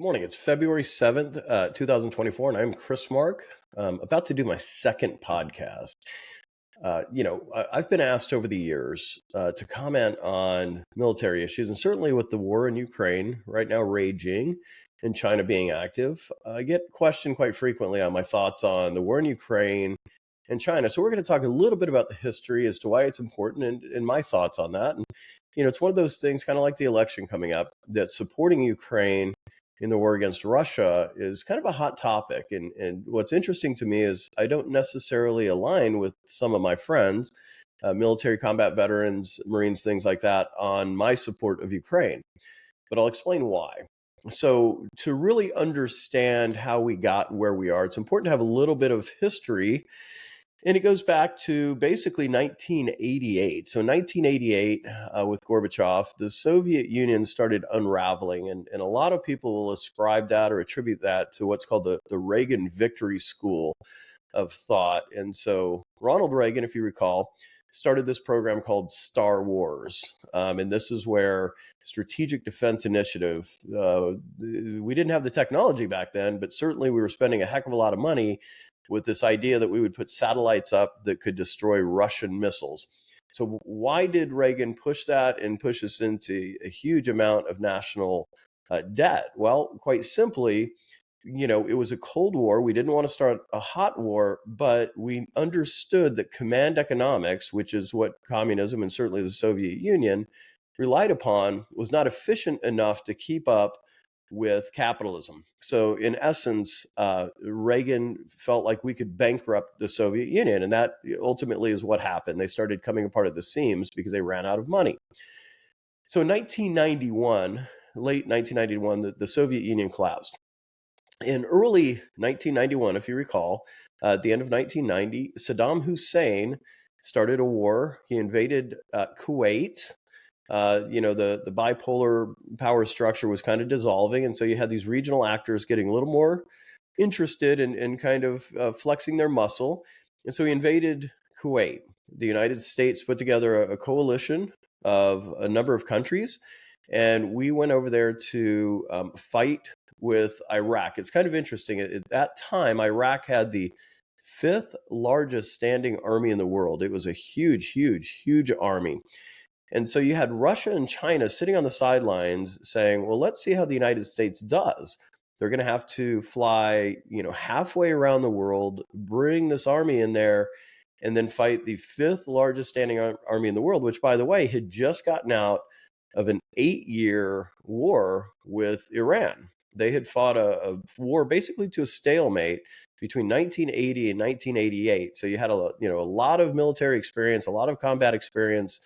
Morning. It's February 7th, 2024, and I'm Chris Mark, about to do my second podcast. I've been asked over the years to comment on military issues, and certainly with the war in Ukraine right now raging and China being active, I get questioned quite frequently on my thoughts on the war in Ukraine and China. So we're going to talk a little bit about the history as to why it's important and my thoughts on that. And, it's one of those things, kind of like the election coming up, that supporting Ukraine in the war against Russia is kind of a hot topic. And what's interesting to me is I don't necessarily align with some of my friends, military combat veterans, Marines, things like that, on my support of Ukraine. But I'll explain why. So, to really understand how we got where we are, it's important to have a little bit of history, and it goes back to basically 1988. So 1988, with Gorbachev, the Soviet Union started unraveling, and a lot of people will ascribe that or attribute that to what's called the Reagan Victory School of thought. And so Ronald Reagan, if you recall, started this program called Star Wars. And this is where Strategic Defense Initiative, we didn't have the technology back then, but certainly we were spending a heck of a lot of money with this idea that we would put satellites up that could destroy Russian missiles. So why did Reagan push that and push us into a huge amount of national debt? Well, quite simply, it was a Cold War. We didn't want to start a hot war, but we understood that command economics, which is what communism and certainly the Soviet Union relied upon, was not efficient enough to keep up with capitalism. So, in essence, Reagan felt like we could bankrupt the Soviet Union, and that ultimately is what happened. They started coming apart at the seams because they ran out of money. So, in 1991, late 1991, the Soviet Union collapsed. In early 1991, if you recall, at the end of 1990, Saddam Hussein started a war. He invaded Kuwait. The bipolar power structure was kind of dissolving. And so you had these regional actors getting a little more interested in kind of flexing their muscle. And so he invaded Kuwait. The United States put together a coalition of a number of countries, and we went over there to fight with Iraq. It's kind of interesting. At that time, Iraq had the fifth largest standing army in the world. It was a huge, huge, huge army. And so you had Russia and China sitting on the sidelines saying, well, let's see how the United States does. They're going to have to fly, halfway around the world, bring this army in there, and then fight the fifth largest standing army in the world, which, by the way, had just gotten out of an 8-year war with Iran. They had fought a war basically to a stalemate between 1980 and 1988. So you had a lot of military experience, a lot of combat experience.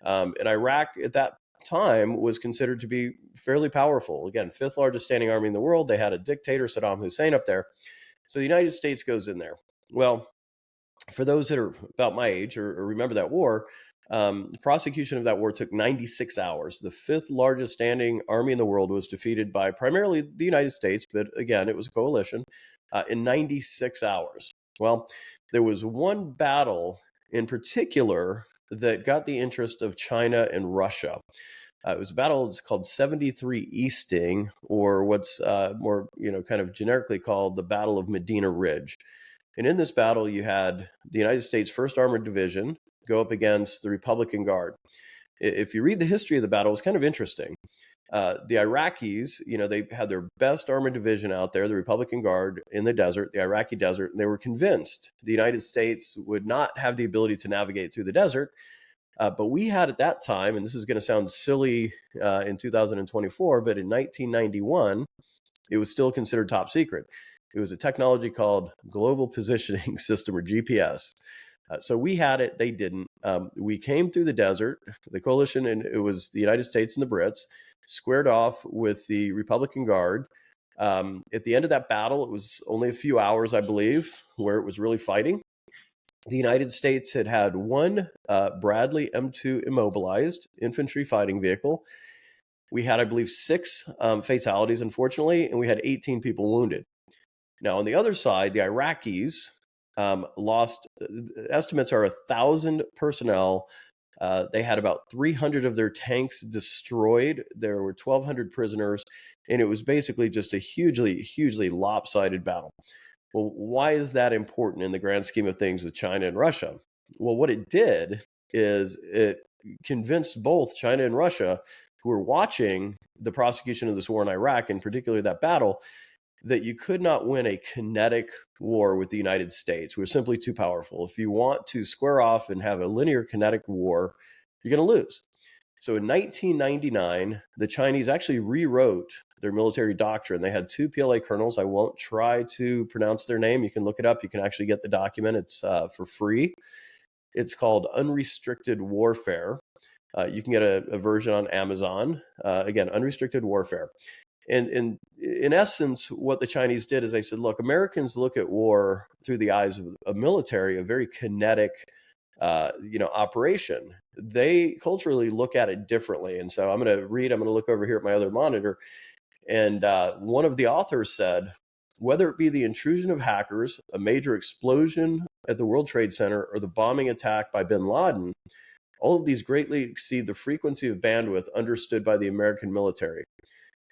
And Iraq at that time was considered to be fairly powerful. Again, fifth largest standing army in the world. They had a dictator, Saddam Hussein, up there. So the United States goes in there. Well, for those that are about my age or remember that war, the prosecution of that war took 96 hours. The fifth largest standing army in the world was defeated by primarily the United States, but again, it was a coalition, in 96 hours. Well, there was one battle in particular that got the interest of China and Russia. It was a battle. It's called 73 Easting, or what's more, kind of generically called the Battle of Medina Ridge. And in this battle, you had the United States 1st Armored Division go up against the Republican Guard. If you read the history of the battle, it's kind of interesting. The Iraqis, they had their best armored division out there, the Republican Guard, in the desert, the Iraqi desert, and they were convinced the United States would not have the ability to navigate through the desert. But we had at that time, and this is going to sound silly in 2024, but in 1991, it was still considered top secret. It was a technology called Global Positioning System, or GPS. So we had it, they didn't. We came through the desert, the coalition, and it was the United States and the Brits, squared off with the Republican Guard. At the end of that battle, it was only a few hours, I believe, where it was really fighting. The United States had one Bradley M2 immobilized infantry fighting vehicle. We had, I believe, 6 fatalities, unfortunately, and we had 18 people wounded. Now, on the other side, the Iraqis lost, estimates are 1,000 personnel. They had about 300 of their tanks destroyed. There were 1,200 prisoners. And it was basically just a hugely lopsided battle. Well, why is that important in the grand scheme of things with China and Russia? Well, what it did is it convinced both China and Russia, who were watching the prosecution of this war in Iraq, and particularly that battle, that you could not win a kinetic war with the United States. We were simply too powerful. If you want to square off and have a linear kinetic war, you're going to lose. So in 1999, the Chinese actually rewrote their military doctrine. They had two PLA colonels. I won't try to pronounce their name. You can look it up. You can actually get the document. It's for free. It's called Unrestricted Warfare. You can get a version on Amazon. Again, Unrestricted Warfare. And in essence, what the Chinese did is they said, look, Americans look at war through the eyes of a military, a very kinetic, operation. They culturally look at it differently. And so I'm going to look over here at my other monitor. And one of the authors said, whether it be the intrusion of hackers, a major explosion at the World Trade Center, or the bombing attack by bin Laden, all of these greatly exceed the frequency of bandwidth understood by the American military.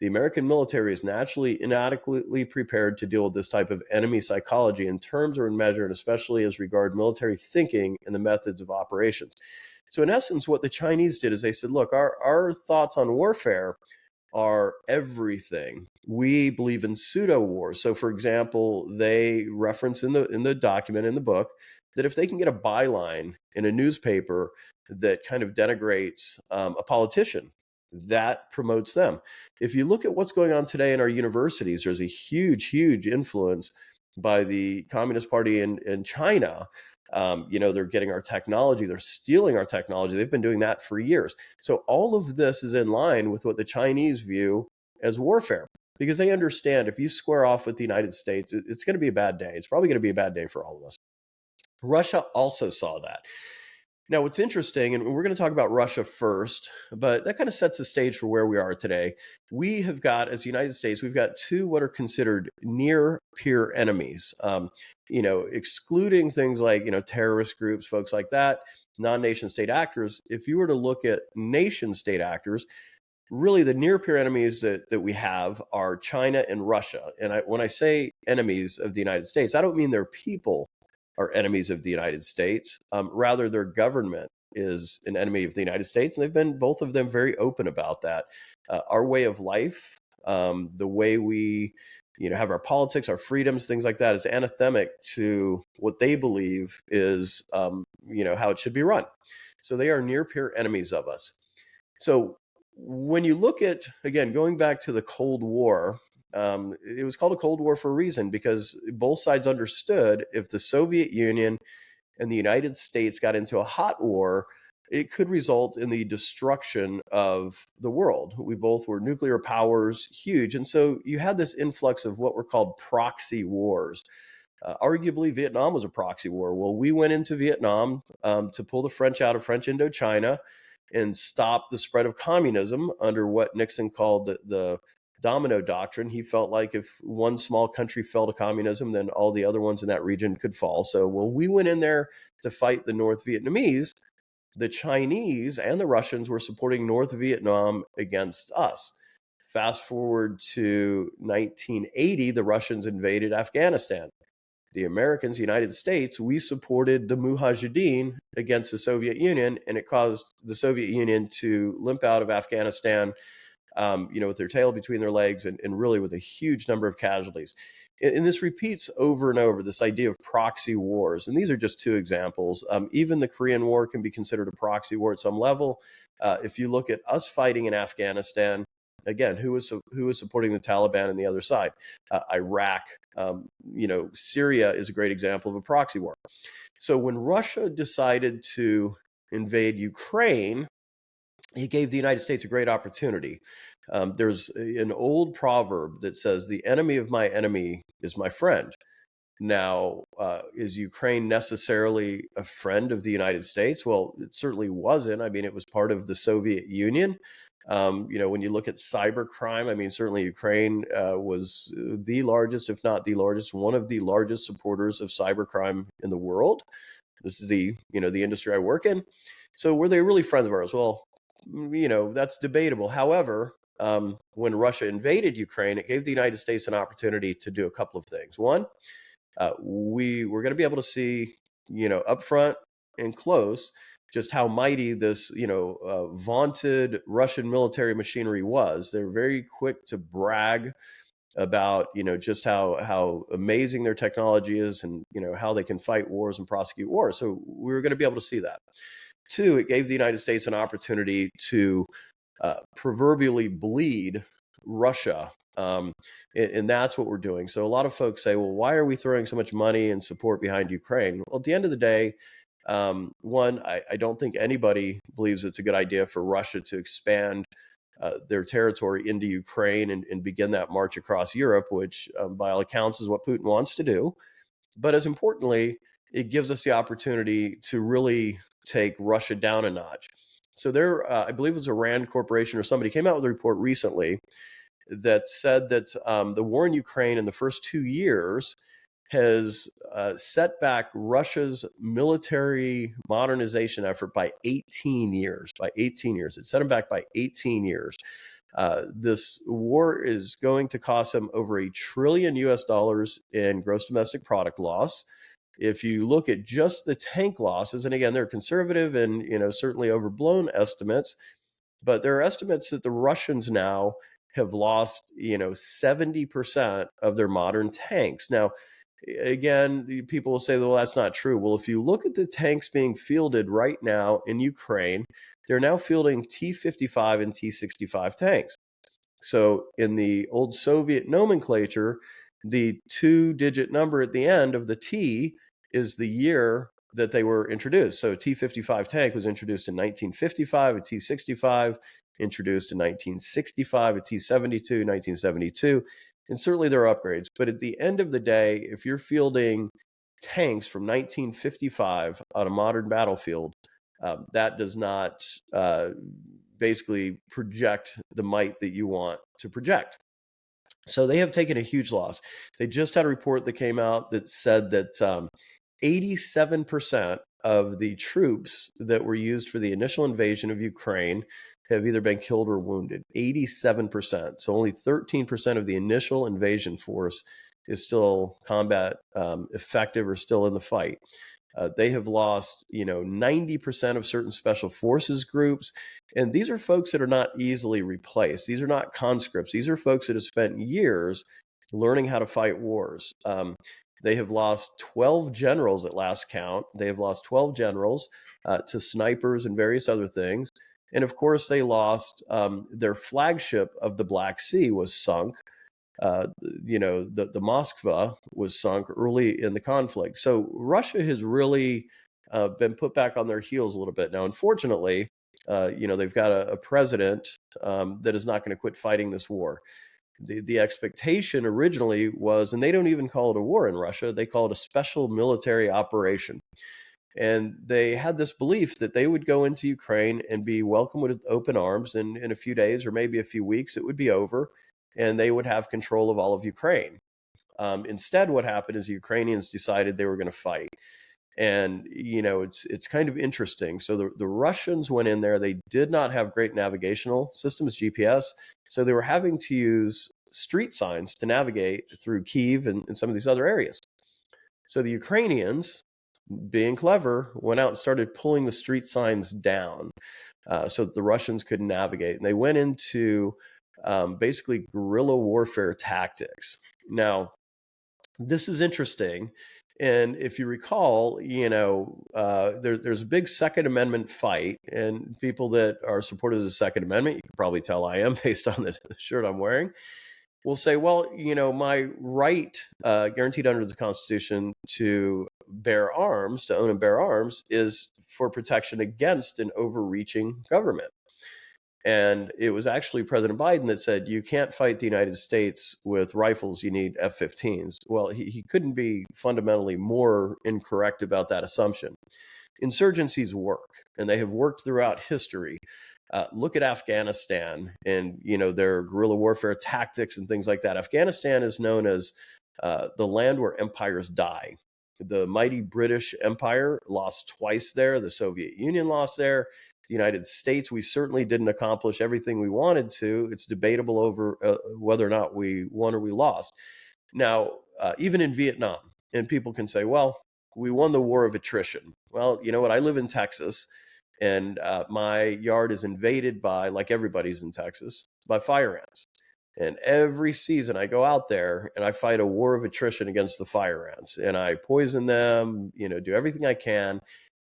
The American military is naturally inadequately prepared to deal with this type of enemy psychology in terms or in measure, and especially as regard military thinking and the methods of operations. So in essence, what the Chinese did is they said, look, our thoughts on warfare are everything. We believe in pseudo wars. So for example, they reference in the document, in the book, that if they can get a byline in a newspaper that kind of denigrates a politician, that promotes them. If you look at what's going on today in our universities, there's a huge influence by the Communist Party in China. They're getting our technology, they're stealing our technology. They've been doing that for years. So all of this is in line with what the Chinese view as warfare, because they understand if you square off with the United States, it's going to be a bad day. It's probably going to be a bad day for all of us. Russia also saw that. Now, what's interesting, and we're going to talk about Russia first, but that kind of sets the stage for where we are today. We have got, as the United States, we've got two what are considered near peer enemies, excluding things like, terrorist groups, folks like that, non-nation state actors. If you were to look at nation state actors, really the near peer enemies that we have are China and Russia. And when I say enemies of the United States, I don't mean they're people are enemies of the United States. Rather, their government is an enemy of the United States, and they've been, both of them, very open about that. Our way of life, the way we, have our politics, our freedoms, things like that, is anathemic to what they believe is, how it should be run. So they are near peer enemies of us. So when you look at, again, going back to the Cold War, it was called a Cold War for a reason, because both sides understood if the Soviet Union and the United States got into a hot war, it could result in the destruction of the world. We both were nuclear powers, huge. And so you had this influx of what were called proxy wars. Arguably, Vietnam was a proxy war. Well, we went into Vietnam to pull the French out of French Indochina and stop the spread of communism under what Nixon called the domino doctrine. He felt like if one small country fell to communism, then all the other ones in that region could fall. So, we went in there to fight the North Vietnamese. The Chinese and the Russians were supporting North Vietnam against us. Fast forward to 1980, the Russians invaded Afghanistan. The Americans, the United States, we supported the Mujahideen against the Soviet Union, and it caused the Soviet Union to limp out of Afghanistan, with their tail between their legs, and really with a huge number of casualties. And this repeats over and over, this idea of proxy wars. And these are just two examples. Even the Korean War can be considered a proxy war at some level. If you look at us fighting in Afghanistan, again, who was supporting the Taliban on the other side? Iraq, Syria is a great example of a proxy war. So when Russia decided to invade Ukraine, he gave the United States a great opportunity. There's an old proverb that says, the enemy of my enemy is my friend. Now, is Ukraine necessarily a friend of the United States? Well, it certainly wasn't. I mean, it was part of the Soviet Union. When you look at cybercrime, I mean, certainly Ukraine was the largest, if not the largest, one of the largest supporters of cybercrime in the world. This is the industry I work in. So were they really friends of ours? Well, that's debatable. However, when Russia invaded Ukraine, it gave the United States an opportunity to do a couple of things. One, we were going to be able to see, up front and close, just how mighty this, vaunted Russian military machinery was. They're very quick to brag about, just how amazing their technology is, and how they can fight wars and prosecute wars. So we were going to be able to see that. Two, it gave the United States an opportunity to proverbially bleed Russia. And that's what we're doing. So a lot of folks say, well, why are we throwing so much money and support behind Ukraine? Well, at the end of the day, one, I don't think anybody believes it's a good idea for Russia to expand their territory into Ukraine and begin that march across Europe, which by all accounts is what Putin wants to do. But as importantly, it gives us the opportunity to really take Russia down a notch. So there, I believe it was a Rand Corporation or somebody came out with a report recently that said that the war in Ukraine in the first 2 years has set back Russia's military modernization effort by 18 years. By 18 years. It set them back by 18 years. This war is going to cost them over $1 trillion in gross domestic product loss. If you look at just the tank losses, and again, they're conservative and certainly overblown estimates, but there are estimates that the Russians now have lost 70% of their modern tanks. Now, again, people will say, well, that's not true. Well, if you look at the tanks being fielded right now in Ukraine, they're now fielding T-55 and T-65 tanks. So in the old Soviet nomenclature, the 2-digit number at the end of the T is the year that they were introduced. So a T-55 tank was introduced in 1955, a T-65 introduced in 1965, a T-72, 1972, and certainly there are upgrades. But at the end of the day, if you're fielding tanks from 1955 on a modern battlefield, that does not basically project the might that you want to project. So they have taken a huge loss. They just had a report that came out that said that 87% of the troops that were used for the initial invasion of Ukraine have either been killed or wounded. 87%. So only 13% of the initial invasion force is still combat effective or still in the fight. They have lost, 90% of certain special forces groups. And these are folks that are not easily replaced. These are not conscripts. These are folks that have spent years learning how to fight wars. They have lost 12 generals at last count. They have lost 12 generals to snipers and various other things. And of course, they lost their flagship of the Black Sea was sunk. The Moskva was sunk early in the conflict. So Russia has really been put back on their heels a little bit. Now, unfortunately, they've got a president that is not going to quit fighting this war. The expectation originally was, and they don't even call it a war in Russia, they call it a special military operation. And they had this belief that they would go into Ukraine and be welcomed with open arms, and in a few days or maybe a few weeks, it would be over, and they would have control of all of Ukraine. Instead, what happened is the Ukrainians decided they were going to fight. And, it's kind of interesting. So the Russians went in there. They did not have great navigational systems, GPS. So they were having to use street signs to navigate through Kyiv and some of these other areas. So the Ukrainians, being clever, went out and started pulling the street signs down so that the Russians could navigate. And they went into basically guerrilla warfare tactics. Now, this is interesting. And if you recall, there's a big Second Amendment fight, and people that are supporters of the Second Amendment, you can probably tell I am based on the shirt I'm wearing, will say, well, my right guaranteed under the Constitution to bear arms, to own and bear arms, is for protection against an overreaching government. And it was actually President Biden that said, you can't fight the United States with rifles, you need F-15s. Well, he couldn't be fundamentally more incorrect about that assumption. Insurgencies work, and they have worked throughout history. Look at Afghanistan and, their guerrilla warfare tactics and things like that. Afghanistan is known as the land where empires die. The mighty British Empire lost twice there. The Soviet Union lost there. The United States, we certainly didn't accomplish everything we wanted to. It's debatable over whether or not we won or we lost. Now, even in Vietnam, and people can say, well, we won the war of attrition. Well, you know what? I live in Texas, and my yard is invaded by, like everybody's in Texas, by fire ants. And every season I go out there and I fight a war of attrition against the fire ants, and I poison them, do everything I can.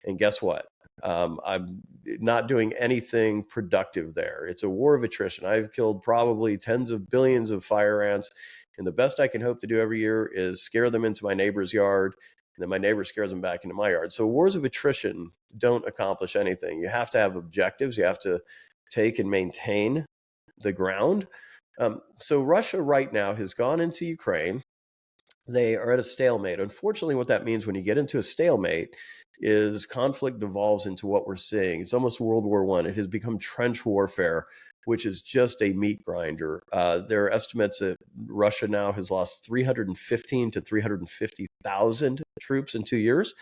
And guess what? I'm not doing anything productive there. It's a war of attrition. I've killed probably tens of billions of fire ants. And the best I can hope to do every year is scare them into my neighbor's yard. And then my neighbor scares them back into my yard. So wars of attrition don't accomplish anything. You have to have objectives. You have to take and maintain the ground. So Russia right now has gone into Ukraine. They are at a stalemate. Unfortunately, what that means when you get into a stalemate is conflict devolves into what we're seeing. It's almost World War I. It has become trench warfare, which is just a meat grinder. There are estimates that Russia now has lost 315 to 350,000 troops in 2 years.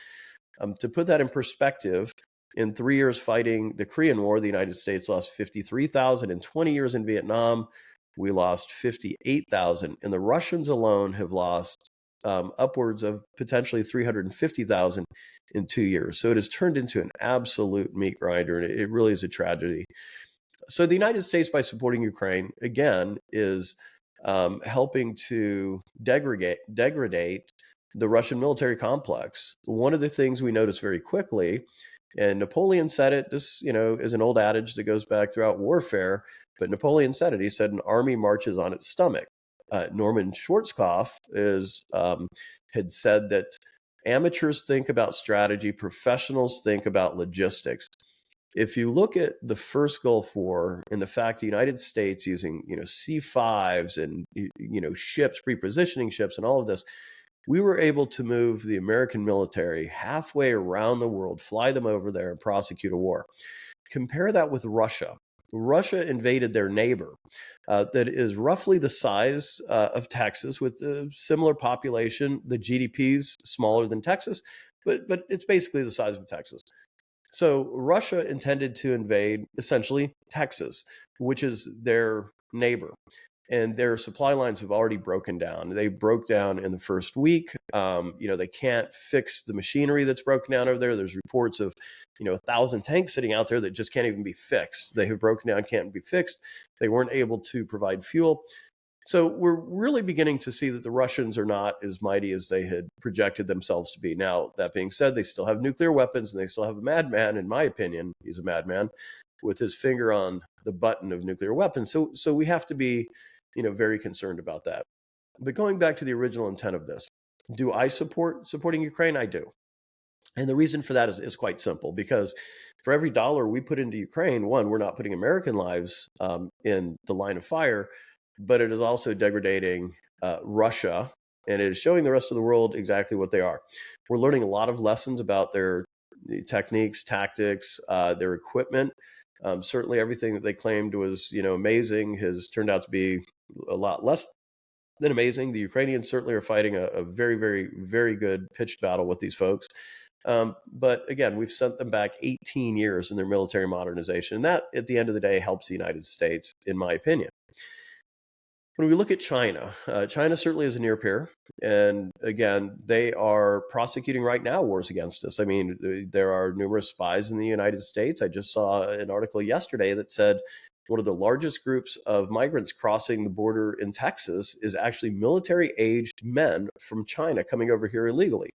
To put that in perspective, in 3 years fighting the Korean War, the United States lost 53,000. In 20 years in Vietnam, we lost 58,000. And the Russians alone have lost upwards of potentially 350,000 in 2 years. So it has turned into an absolute meat grinder, and it really is a tragedy. So the United States, by supporting Ukraine, again, is helping to degrade the Russian military complex. One of the things we noticed very quickly, and Napoleon said it, this is an old adage that goes back throughout warfare, but Napoleon said it. He said an army marches on its stomach. Norman Schwarzkopf had said that amateurs think about strategy, professionals think about logistics. If you look at the first Gulf War and the fact the United States using C-5s and ships, pre-positioning ships, and all of this, we were able to move the American military halfway around the world, fly them over there, and prosecute a war. Compare that with Russia. Russia invaded their neighbor that is roughly the size of Texas, with a similar population. The GDP is smaller than Texas, but it's basically the size of Texas. So Russia intended to invade essentially Texas, which is their neighbor. And their supply lines have already broken down. They broke down in the first week. They can't fix the machinery that's broken down over there. There's reports of 1,000 tanks sitting out there that just can't even be fixed. They have broken down, can't be fixed. They weren't able to provide fuel. So we're really beginning to see that the Russians are not as mighty as they had projected themselves to be. Now, that being said, they still have nuclear weapons, and they still have a madman. In my opinion, he's a madman with his finger on the button of nuclear weapons. So we have to be very concerned about that. But going back to the original intent of this, do I supporting Ukraine? I do. And the reason for that is quite simple, because for every dollar we put into Ukraine, one, we're not putting American lives in the line of fire, but it is also degrading Russia, and it is showing the rest of the world exactly what they are. We're learning a lot of lessons about their techniques, tactics, their equipment. Certainly everything that they claimed was amazing has turned out to be a lot less than amazing. The Ukrainians certainly are fighting a very, very, very good pitched battle with these folks. But again, we've sent them back 18 years in their military modernization. And that, at the end of the day, helps the United States, in my opinion. When we look at China, China certainly is a near peer. And again, they are prosecuting right now wars against us. I mean, there are numerous spies in the United States. I just saw an article yesterday that said one of the largest groups of migrants crossing the border in Texas is actually military-aged men from China coming over here illegally.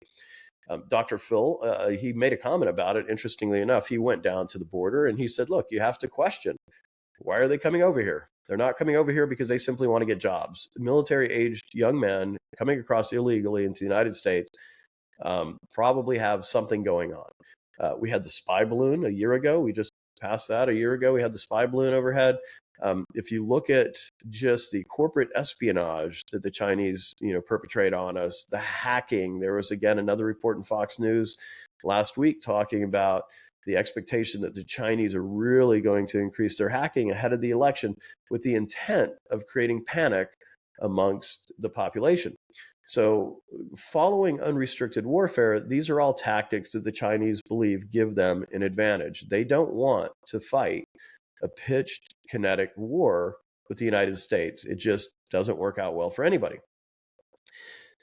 Dr. Phil, he made a comment about it. Interestingly enough, he went down to the border and he said, look, you have to question, why are they coming over here? They're not coming over here because they simply want to get jobs. Military-aged young men coming across illegally into the United States probably have something going on. We had the spy balloon a year ago. We just passed that a year ago. We had the spy balloon overhead. If you look at just the corporate espionage that the Chinese, perpetrate on us, the hacking, there was again another report in Fox News last week talking about the expectation that the Chinese are really going to increase their hacking ahead of the election with the intent of creating panic amongst the population. So, following unrestricted warfare, these are all tactics that the Chinese believe give them an advantage. They don't want to fight a pitched kinetic war with the United States. It just doesn't work out well for anybody.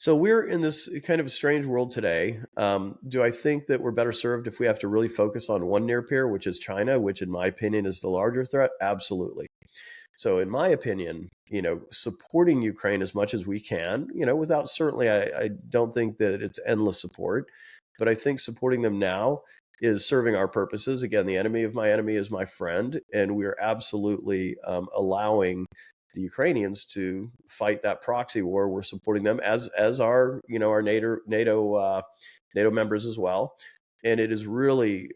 So we're in this kind of strange world today. Do I think that we're better served if we have to really focus on one near peer, which is China, which in my opinion is the larger threat? Absolutely. So in my opinion, supporting Ukraine as much as we can, without certainly, I don't think that it's endless support, but I think supporting them now is serving our purposes. Again, the enemy of my enemy is my friend, and we're absolutely allowing the Ukrainians to fight that proxy war. We're supporting them as our NATO members as well, and it is really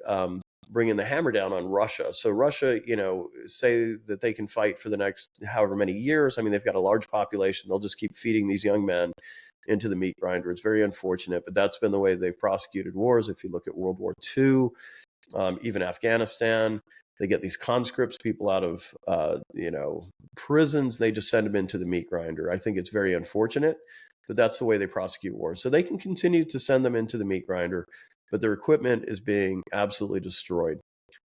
bringing the hammer down on Russia. So Russia, say that they can fight for the next however many years. I mean, they've got a large population. They'll just keep feeding these young men into the meat grinder. It's very unfortunate, but that's been the way they've prosecuted wars. If you look at World War II, even Afghanistan, they get these conscripts, people out of prisons. They just send them into the meat grinder. I think it's very unfortunate, but that's the way they prosecute wars. So they can continue to send them into the meat grinder, but their equipment is being absolutely destroyed.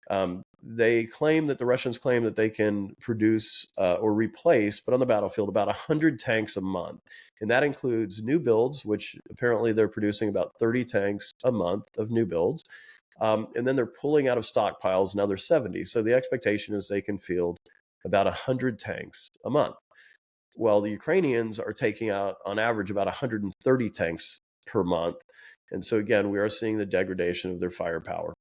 The Russians claim that they can produce or replace, but on the battlefield, about 100 tanks a month. And that includes new builds, which apparently they're producing about 30 tanks a month of new builds. And then they're pulling out of stockpiles another 70. So the expectation is they can field about 100 tanks a month. Well, the Ukrainians are taking out, on average, about 130 tanks per month. And so, again, we are seeing the degradation of their firepower.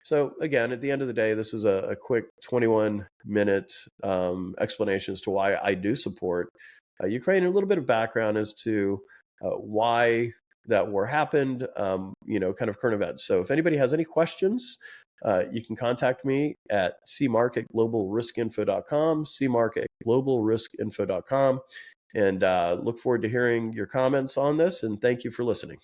So, again, at the end of the day, this is a quick 21-minute explanation as to why I do support Ukraine, and a little bit of background as to why that war happened, kind of current events. So if anybody has any questions, you can contact me at cmark@globalriskinfo.com, cmark@globalriskinfo.com, and look forward to hearing your comments on this, and thank you for listening.